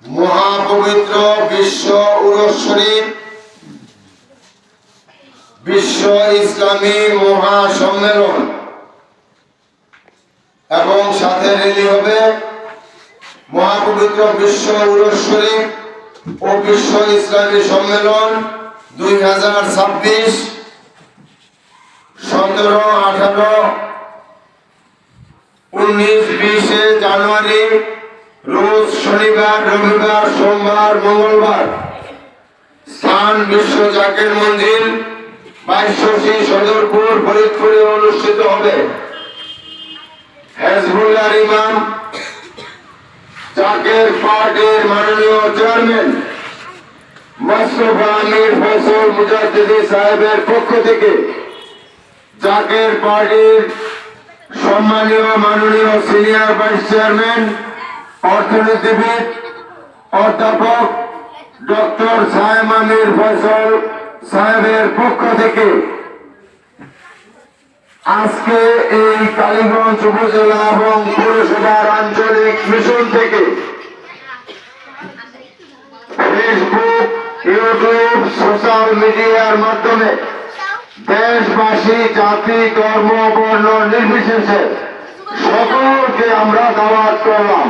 মহাপবিত্র বিশ্ব উরস শরীফ বিশ্ব ইসলামী মহাসম্মেলন এবং সাথে রেলি হবে মহাপবিত্র বিশ্ব উরস শরীফ ও বিশ্ব ইসলামী সম্মেলন 2026 17, 18, 19, 20 জানুয়ারি রোজ শনিবার, রবিবার, সোমবার, মঙ্গলবার। স্থান বিশ্ব জাকের মঞ্জিল, 22 সদরপুর, ফরিদপুরে অনুষ্ঠিত হবে। হেজবুল্লাহর ইমাম জাকের পার্টির মাননীয় চেয়ারম্যান মোস্তফা আমির ফয়সাল মুজাদ্দিদি সাহেবের পক্ষ থেকে জাকের পার্টির সম্মানীয় মাননীয় সিনিয়র ভাইস চেয়ারম্যান অর্থনীতিবিদ অধ্যাপক ডক্টর সায়েম আমির ফয়সাল সাহেবের পক্ষ থেকে আজকে এই কালীগঞ্জ উপজেলা এবং পৌরসভার আঞ্চলিক মিশন থেকে ফেসবুক, ইউটিউব, সোশ্যাল মিডিয়ার মাধ্যমে দেশবাসী, জাতি, ধর্ম, বর্ণ নির্বিশেষে সকলকে আমরা দাওয়াত করলাম।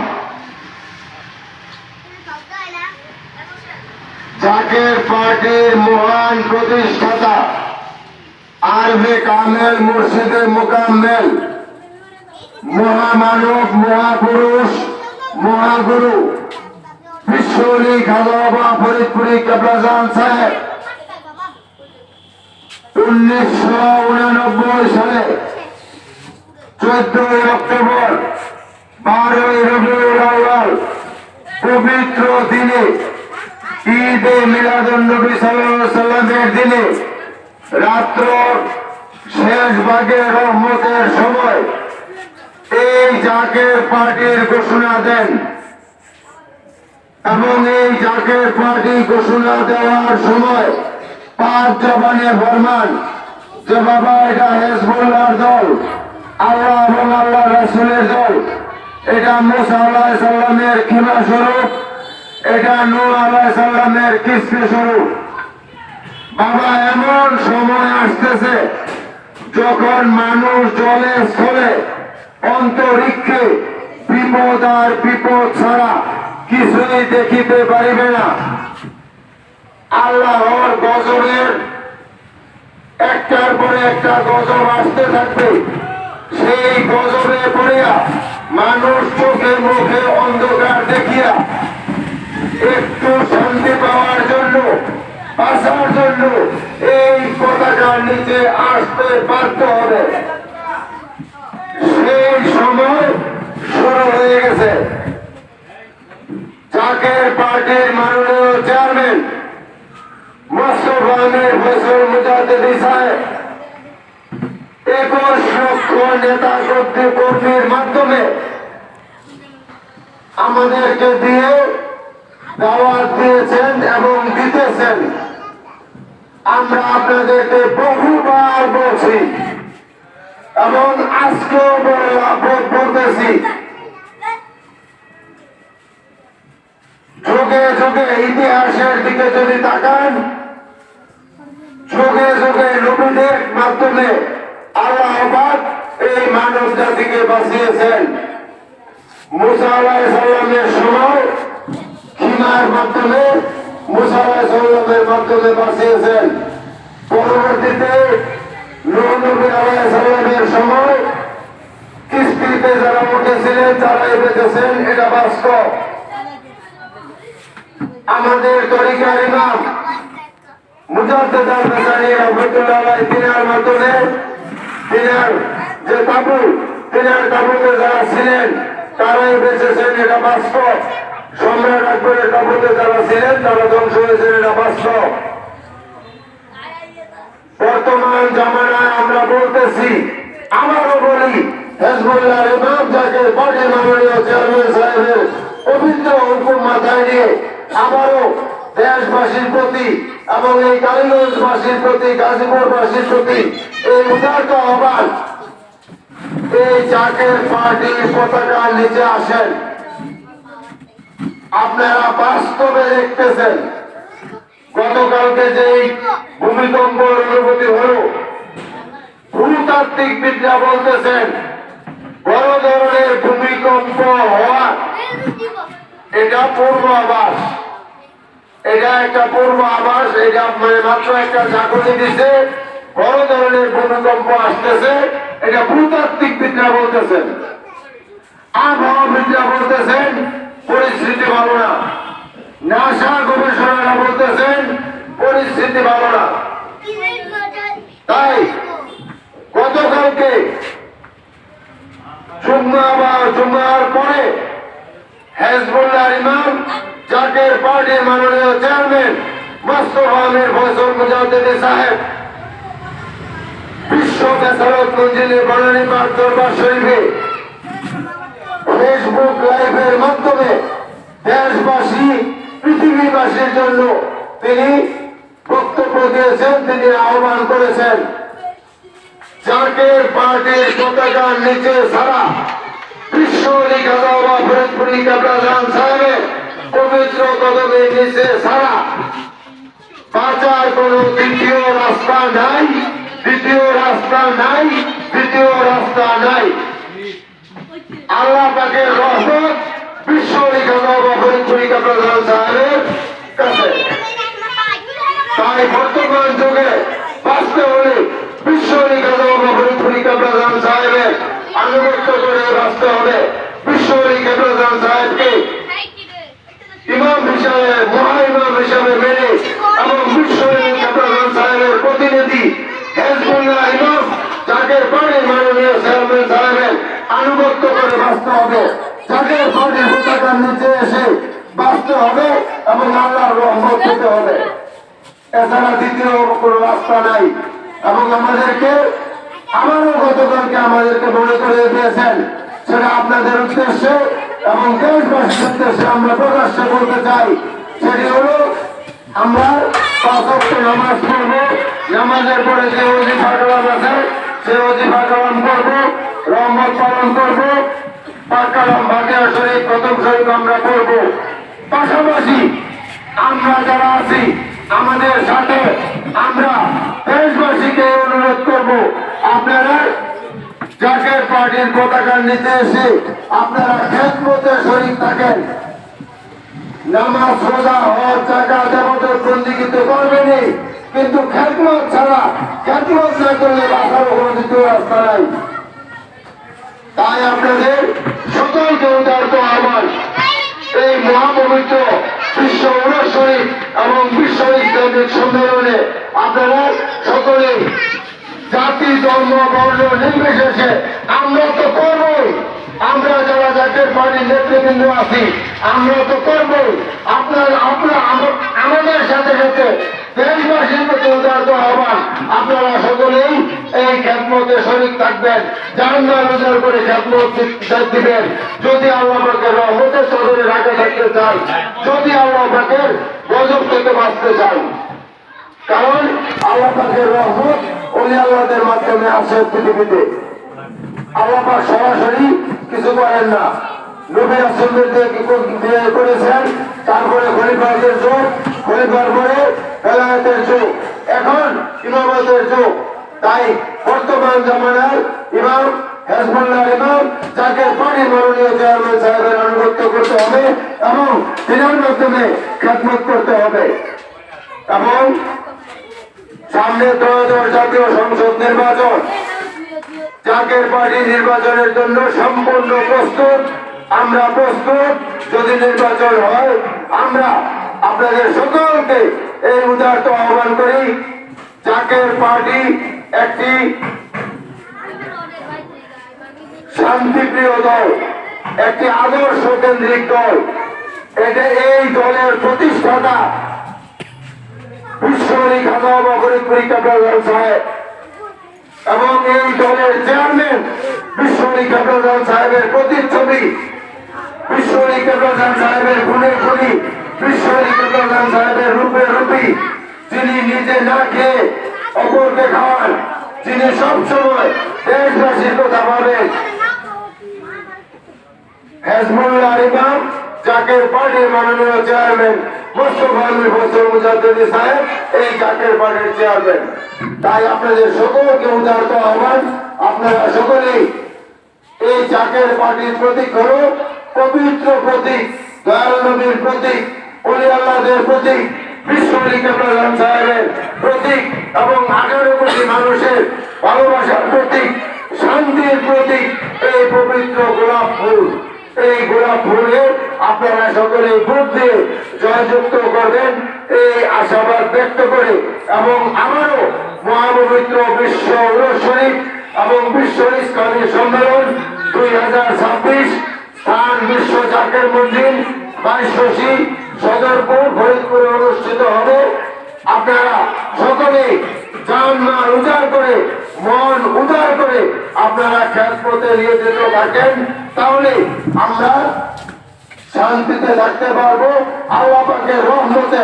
জাকের পার্টির মহান প্রতিষ্ঠাতা আরবে কামেল মুর্শিদে মুকাম্মেল মহামানব, মহাপুরুষ, মহাগুরু বিশ্বলি খাজা বাবা ফরিদপুরি কেবলাজান সাহেব 1989 সালে 14 অক্টোবর 12 রবিউল আউয়াল পবিত্র দিনে ঈদে মিলাদুন নবী সাল্লাল্লাহু আলাইহি ওয়াসাল্লামের দিনে রাত্র শেষ ভাগে রহমতের সময় এই জাকের পার্টির ঘোষণা দেন এবং এই জাকের পার্টি ঘোষণা দেওয়ার সময় 5 জবানে ফরমান যে বাবা এটা হেজবুল্লাহর দল, আল্লাহ এবং আল্লাহ রাসূলের দল, এটা মুসা আলাইহিস সালামের খিমা স্বরূপ, এটা নূহ আলাইহিস সালামের কিসে স্বরূপ। বাবা এমন সময় আসতেছে যখন মানুষ জলে স্থলে অন্তরিক্ষে বিপদ আর বিপদ ছাড়া কিছুই দেখিতে পারিবে না। আল্লাহর গজবের একটার পরে একটা গজব আসতে থাকবে। সেই গজবে পড়িয়া মানুষ চোখে মুখে অন্ধকার দেখিয়া একটু শান্তি পাওয়ার জন্য, বাঁচার জন্য এই পতাকার নিচে আসতে বাধ্য হবে। সেই সময় শুরু হয়ে গেছে। জাকের পার্টির মাননীয় চেয়ারম্যান মোস্তফা আমির ফয়সাল মুজাদ্দিদি সাহেব 21 লক্ষ নেতা কর্মীর মাধ্যমে আমাদেরকে দিয়ে দাওয়াত দিয়েছেন এবং দিতেছেন। আমরা আপনাদেরকে বহুবার বলছি এবং আজকেও বলতেছি, যুগে যুগে ইতিহাসের দিকে যদি তাকান, যুগে যুগে নবীদের মাধ্যমে আল্লাহ পাক এই মানব জাতিকে বাঁচিয়েছেন। মুসা আলাইহিস সালামের সময় খিমার মাধ্যমে, মুসা আলাইহিস সালামের মাধ্যমে বাঁচিয়েছেন। পরবর্তীতে নূহ নবী আলাইহিস সালামের সময় কিস্তিতে যারা উঠেছিলেন তারাই বেঁচেছেন, এটা বাস্তব। আমাদের তরিকার ইমাম মুজাদ্দিদ আল-বাসারি রাহমাতুল্লাহ আলাইহি তিনার মাধ্যমে তিনার যে তাবুতে যারা ছিলেন তারাই বেঁচেছেন, এটা বাস্তব। সম্রাট আকবরের তাবুতে যারা ছিলেন তারা ধ্বংস হয়েছেন, এটা বাস্তব। বর্তমান জামানায় আমরা বলতেছি, আমারও বলি, হেজবুল্লাহর ইমাম জাকের পার্টির মাননীয় চেয়ারম্যান সাহেবের পবিত্র হুকুম মাথায় নিয়ে আবারও দেশবাসীর প্রতি এবং এই কালীগঞ্জবাসীর প্রতি, গাজীপুরবাসীর প্রতি এই উদারত আহ্বান, এই জাকের পার্টির পতাকার নিচে আসেন। আপনারা বাস্তবে দেখতেছেন গতকালকে যে ভূমিকম্প অনুভূতি হলো, ভূতাত্ত্বিকবিদরা বলতেছেন বড় ধরনের ভূমিকম্প হওয়া এটা পূর্ব আভাস, এটা একটা পূর্ব আভাস, এটা মানে মাত্র একটা জাগরণী দিছে বড় ধরনের ভূমিকম্প আসতেছে। এটা ভূতাত্ত্বিকবিদরা বলতেছেন। আবহাওয়াবিদরা বলতেছেন পরিস্থিতি ভালো না। নাসা গবেষণারা বলতেছেন পরিস্থিতি ভালো না। তাই গতকালকে জুম্মার পরে হেজবুল্লাহর ইমাম জাকের পার্টির মাননীয় চেয়ারম্যান মোস্তফা আমির ফয়সাল মুজাহিদি সাহেব বিশ্ব বেসারত মঞ্জিলের বনানী পাক দরবার শরীফে ফেসবুক লাইভের মাধ্যমে দেশবাসী পৃথিবীবাসীর জন্য তিনি বক্তব্য দিয়েছেন। তিনি আহ্বান করেছেন জাকের পার্টির পতাকার নিচে ছাড়া বিশ্ব ফরিদপুরি কাবলাজান সাহেবের পবিত্র কদমের নিচে ছাড়া বাঁচার কোন দ্বিতীয় রাস্তা নাই, দ্বিতীয় রাস্তা নাই, দ্বিতীয় রাস্তা নাই। আল্লাহ পাকের রহমত বিশ্ব ফরিদপুরি কাবলাজান সাহেবের কাছে। তাই বর্তমান যুগে বাঁচতে হলে বিশ্ব ফরিদপুরি কাবলাজান সাহেবের আনুগত্য করে বাঁচতে হবে। বিশ্ব কাবলাজান সাহেবকে ইমাম হিসাবে, মহাইমাম হিসাবে মেনে এবং বিশ্ব কাবলাজান সাহেবের প্রতিনিধি হেজবুল্লাহ ইমাম জাকের পার্টির মাননীয় চেয়ারম্যান সাহেবের আনুগত্য করে বাঁচতে হবে। জাকের পার্টির পতাকার নিচে এসে বাঁচতে হবে এবং আল্লাহর রহমত পেতে হবে। এছাড়া দ্বিতীয় কোন রাস্তা নাই। এবং আমারও গতকালকে আমাদেরকে মনে করে দিয়েছেন, সেটা আপনাদের উদ্দেশ্যে এবং দেশবাসীর উদ্দেশ্যে আমরা প্রকাশ্যে বলতে চাই। সেটি হলো আমরা 5 ওয়াক্ত নামাজ পড়ব, নামাজের পরে যে ওজিফা কালাম আছে সেই ওজিফা কালাম করব, রহমত পালন করব, পাক কালাম ফাতিহা শরীফ প্রথম শরীফ আমরা পড়ব। পাশাপাশি আমরা যারা আছি আমাদের সাথে আমরা দেশবাসীকে অনুরোধ করব, আপনারা জাকের পার্টির পতাকার নিচে এসে আপনারা খেদমতে শরীক থাকেন। নামাজ, রোজা, হজ, যাকাত, ইবাদত বন্দেগী তো করবেনই, কিন্তু খেদমত ছাড়া, খেদমত না করলে বাঁচার কোনো দ্বিতীয় রাস্তা নাই। তাই আপনাদের সকলকে উদারত আহ্বান, এই মহাপবিত্র বিশ্ব উরস শরীফ এবং বিশ্ব ইসলামিক সম্মেলনে আপনারা সকলে জাতি, ধর্ম, বর্ণ নির্বিশেষে আমরা তো করবই। আমরা যারা জাতীয় পার্টির নেতৃবৃন্দ আছি আমরা তো করবই। আমাদের সাথে সাথে দেশবাসীর প্রতি উদারত আহ্বান, আপনারা সকলেই এই খেদমতে শরীক থাকবেন, জানমাল উজার করে খেদমত দিবেন। যদি আল্লাহ পাকের রহমতের সদরে রাখে থাকতে চান, যদি আল্লাহ পাকের গজব থেকে বাঁচতে চান, কারণ আল্লাহ পাকের রহমত ওলি আল্লাহদের মাধ্যমে আসে পৃথিবীতে। আল্লাহ পাক সরাসরি কিছু করেন না। নবী রাসূলদের দিয়ে করেছেন, তারপরে খলিফাদের যুগ, খলিফার পরে বেলায়েতের যুগ, এখন ইমামতের যুগ। তাই বর্তমান জামানার ইমাম হেজবুল্লাহর ইমাম জাকের পার্টির মাননীয় চেয়ারম্যান সাহেবের আনুগত্য করতে হবে এবং দিনের মাধ্যমে খেদমত করতে হবে। এবং সামনে ত্রয়োদশ জাতীয় সংসদ নির্বাচন, জাকের পার্টি নির্বাচনের জন্য সম্পূর্ণ প্রস্তুত। আমরা প্রস্তুত। যদি নির্বাচন হয় আমরা আপনাদের সকলকে এই উদারত আহ্বান করি, জাকের পার্টি একটি শান্তিপ্রিয় দল, একটি আদর্শ কেন্দ্রিক দল। এই দলের প্রতিষ্ঠাতা বিশ্বরী খাজা ফরিদপুরি কাবলাজান সাহেব এবং এই দলের চেয়ারম্যান বিশ্বরী কাবলাজান সাহেবের প্রতিচ্ছবি, বিশ্বরী কাবলাজান সাহেবের গুণে গুণী, বিশ্বরী কাবলাজান সাহেবের রূপে রূপী, যিনি নিজে না খেয়ে অপরকে খাওয়ান, যিনি সবসময় দেশবাসীর কথা ভাবেন। হেজবুল্লাহর ইমাম জাকের পার্টির মাননীয় চেয়ারম্যান মোস্তফা আলী ফজল মুজাদ্দিদি সাহেব এই জাকের পার্টির চেয়ারম্যান। তাই আপনাদের সকলকে উদারত আহ্বান, আপনারা সকলেই এই জাকের পার্টির প্রতীক হলো পবিত্র প্রতীক, দয়াল নবীর প্রতীক, ওলি আল্লাহদের প্রতীক, বিশ্ব আলী কেবলাজান সাহেবের প্রতীক এবং 18 কোটি মানুষের ভালোবাসার প্রতীক, শান্তির প্রতীক এই পবিত্র গোলাপ ফুল। এই গোলাপ ফুলে আপনারা সকলে ভোট দিয়ে জয়যুক্ত করবেন এই আশাবাদ ব্যক্ত করে, এবং আমারও মহাপবিত্র বিশ্ব উরস শরীফ এবং বিশ্ব ইসলামী সম্মেলন 2026 স্থান বিশ্ব জাকের মন্দির 22 সদরপুর ফরিদপুরে অনুষ্ঠিত হবে। আপনারা সকলে জান মাল উজাড় করে, মন উজাড় করে আপনারা খেদমতে নিয়ে যেতে থাকেন, তাহলে আমরা শান্তিতে থাকতে পারবো। আল্লাহ পাকের রহমতে,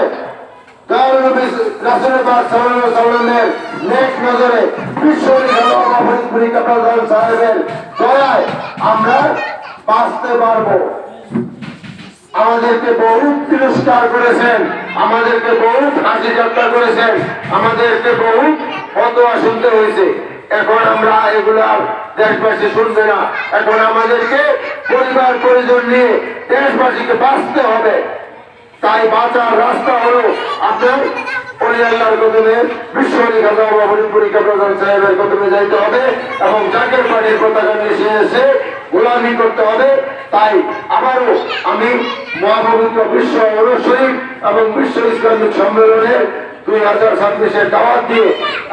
দয়াল নবী রাসূল পাক সাল্লাল্লাহু আলাইহি ওয়াসাল্লামের নেক নজরে, বিশ্ব ফরিদপুরি কেবলাজান সাহেবের দয়ায় আমরা বাঁচতে পারবো। আমাদেরকে বহুত তিরস্কার করেছেন, আমাদেরকে বহুত হাসি ঠাট্টা করেছেন, আমাদেরকে বহুত ফতোয়া শুনতে হয়েছে। এখন আমরা এগুলার দেশবাসী শুনবে না। এখন আমাদেরকে পরিবার পরিজন নিয়ে দেশবাসীকে বাঁচতে হবে। তাই বাঁচার রাস্তা হলো আপনার ওলি আল্লাহর কদমে, বিশ্ব আলী খাজা বাবা ফরিদপুরি কেবলাজান সাহেবের কদমে যাইতে হবে এবং জাকের পার্টির পতাকা নিয়ে এসে গোলামি করতে হবে। তাই আবারও আমি মহাপবিত্র বিশ্ব উরস শরীফ এবং বিশ্ব ইসলামিক সম্মেলনের 2026-এর দাওয়াত দিয়ে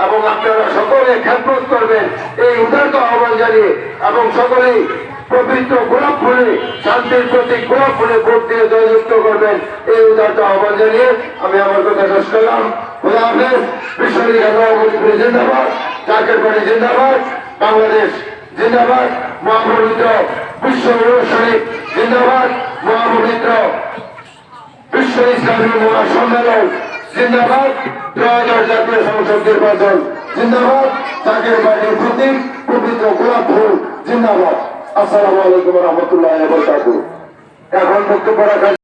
এবং আপনারা সকলে খেদমত করবেন এই উদারত আহ্বান জানিয়ে, এবং সকলেই পবিত্র গোলাপ ফুলে, শান্তির প্রতীক গোলাপ ফুলে ভোট দিয়ে জয়যুক্ত করবেন এই উদারত আহ্বান জানিয়ে আমি আমার কথা শেষ করলাম। খোদা হাফেজ। বিশ্ব আলী খাজা বাবা ফরিদপুরি জিন্দাবাদ, জাকের পার্টি জিন্দাবাদ, বাংলাদেশ জিন্দাবাদ, মহাপবিত্র বিশ্ব উরস শরীফ জিন্দাবাদ, মহাপবিত্র বিশ্ব ইসলামী মহাসম্মেলন জিন্দাবাদ, 2000 জাতীয় সংসদ নির্বাচন জিন্দাবাদ, জাকের পার্টির প্রতীক পবিত্র গোলাপ ফুল জিন্দাবাদ। আসসালামু আলাইকুম ওয়া রাহমাতুল্লাহি ওয়া বারাকাতুহু। এখন বক্তব্য রাখার